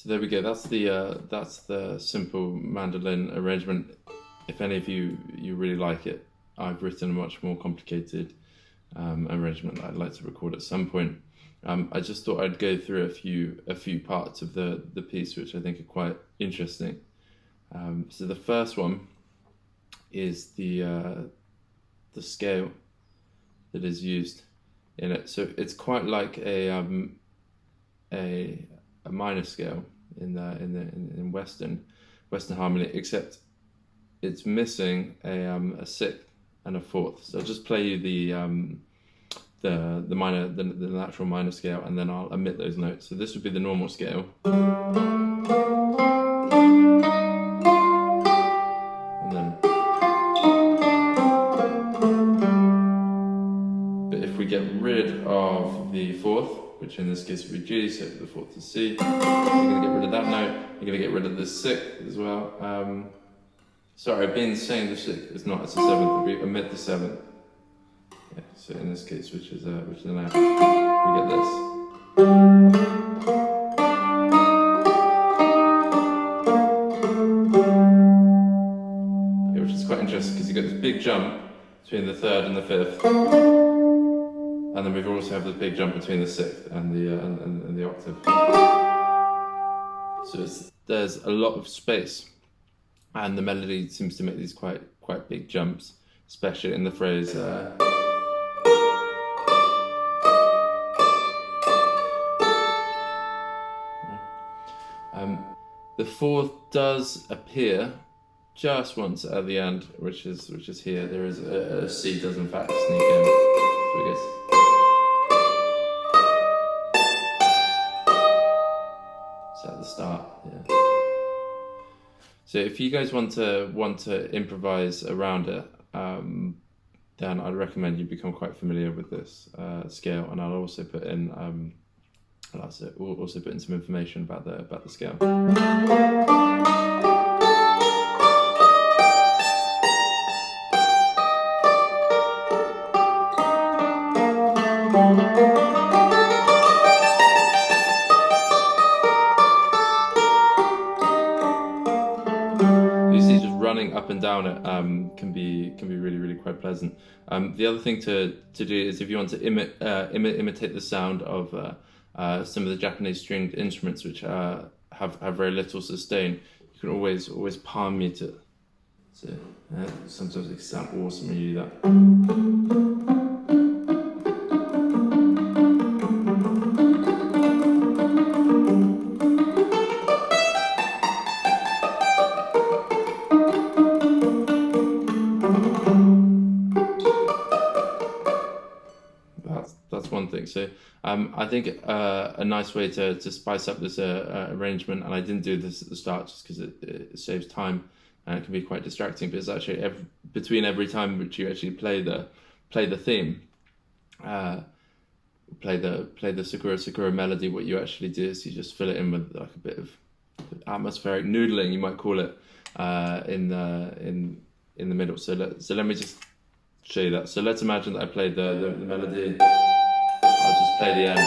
So there we go. That's the simple mandolin arrangement. If any of you really like it, I've written a much more complicated arrangement that I'd like to record at some point. I just thought I'd go through a few parts of the piece which I think are quite interesting. So the first one is the scale that is used in it. So it's quite like a minor scale in Western harmony, except it's missing a sixth and a fourth. So I'll just play you the natural minor scale, and then I'll omit those notes. So this would be the normal scale. And then, but if we get rid of the fourth, which in this case would be G, so the fourth is C, so you're going to get rid of that note. You're going to get rid of the sixth as well. Sorry, I've been saying the sixth is not, it's a seventh. We omit the seventh. Yeah, so in this case, which is an F, we get this. Okay, which is quite interesting because you get this big jump between the third and the fifth, and then we also have this big jump between the sixth and the octave. So there's a lot of space, and the melody seems to make these quite big jumps, especially in the phrase. The fourth does appear just once at the end, which is here. There is a C does in fact sneak in. So I guess. So at the start, yeah. So if you guys want to improvise around it, then I'd recommend you become quite familiar with this scale, and I'll also put in we'll also put in some information about the scale. You see, just running up and down it can be really quite pleasant. The other thing to do is, if you want to imitate the sound of some of the Japanese stringed instruments, which have very little sustain, you can always palm mute it. So sometimes it can sound awesome when you do that. That's one thing. So I think a nice way to spice up this arrangement, and I didn't do this at the start just because it saves time and it can be quite distracting, but it's actually between every time which you actually play the theme, play the Sakura Sakura melody, what you actually do is you just fill it in with like a bit of atmospheric noodling, you might call it, in the middle. So let me just show you that. So let's imagine that I played the melody. I'll just play the end.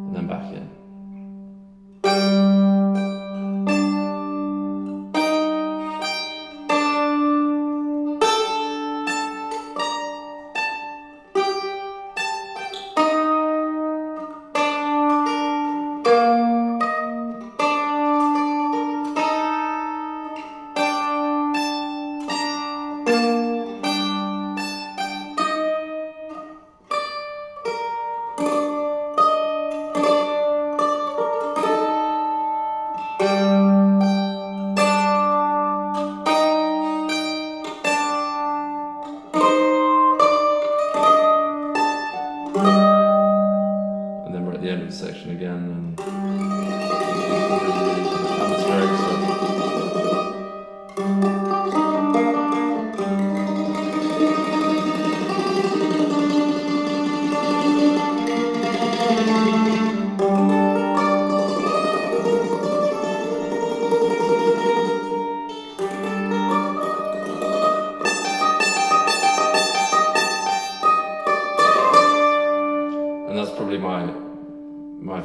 And then back in.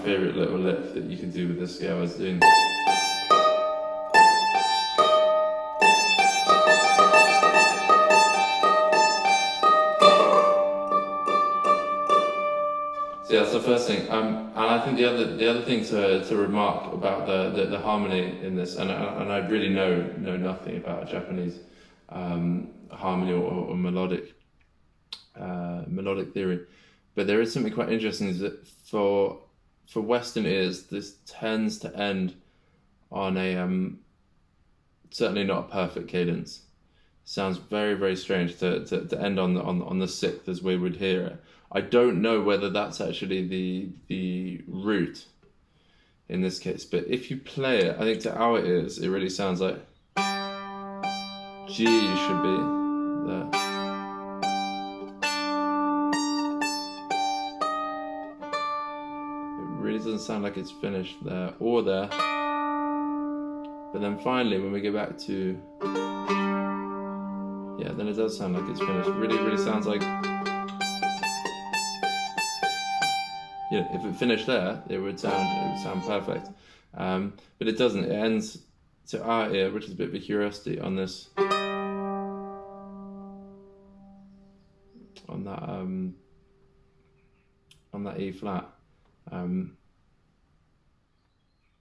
favourite little lick that you can do with this scale. I was doing. So yeah, that's the first thing. And I think the other thing to remark about the harmony in this, and I really know nothing about Japanese harmony or melodic theory, but there is something quite interesting. Is that for Western ears, this tends to end on a certainly not a perfect cadence. Sounds very, very strange to end on the sixth as we would hear it. I don't know whether that's actually the root in this case, but if you play it, I think to our ears it really sounds like G should be there. It really doesn't sound like it's finished there or there. But then finally when we go back to, yeah, then it does sound like it's finished. Really, really sounds like, you know, if it finished there, it would sound perfect. But it doesn't. It ends to our ear, which is a bit of a curiosity on this, on that E flat.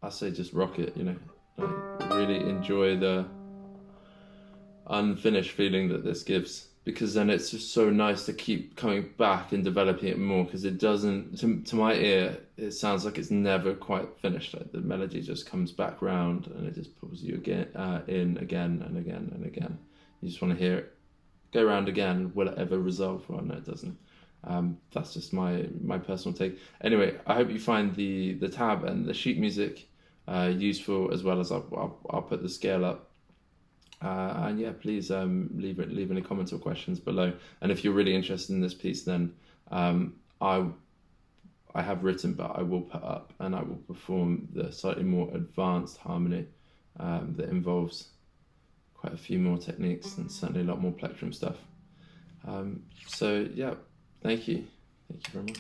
I say just rock it, you know. Like, really enjoy the unfinished feeling that this gives, because then it's just so nice to keep coming back and developing it more, because it doesn't, to my ear, it sounds like it's never quite finished. Like the melody just comes back round and it just pulls you again in again and again and again. You just want to hear it go round again. Will it ever resolve? Well, no, it doesn't. That's just my personal take. Anyway, I hope you find the tab and the sheet music useful, as well as I'll put the scale up. And yeah, please leave any comments or questions below. And if you're really interested in this piece, then I have written, but I will put up and I will perform the slightly more advanced harmony that involves quite a few more techniques and certainly a lot more plectrum stuff. So yeah, thank you very much.